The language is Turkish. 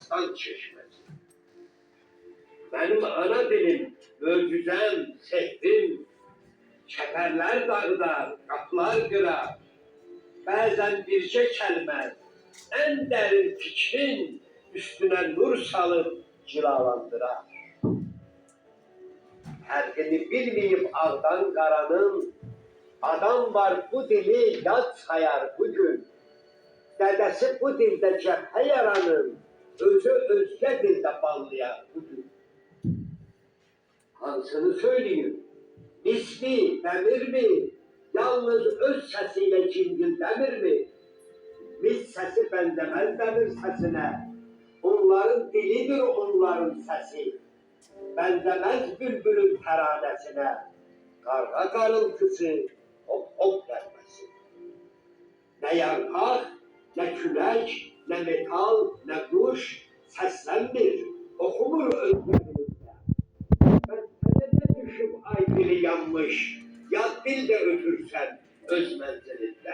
aslan çeşmesi. Benim ana dilim, möcüzem, sehrim, çeperler dağılar, kapılar kırar. Bazen birce kelime, en derin fikrin üstüne nur salıp cilalandırar. Farkını bilmeyip ağdan karanın, adam var bu dili yad sayar bugün. Dedesi bu dilde cephe yaranın, özü özge dilde bağlayar bugün. Hansını söyleyeyim, ismi, demir mi, yalnız öz sesiyle cingil demir mi? Biz sesi benzemez demir sesine, onların dilidir onların sesi. Benzemez bülbülün teranesine, karga karıltısı, hop hop gelmesi. Ne yarpak, ne külek, ne metal, ne kuş seslenmir, okumur özlerimizde. Ben senede düşüp ay dili yanmış, yad dil de ötürsen öz menzilinde.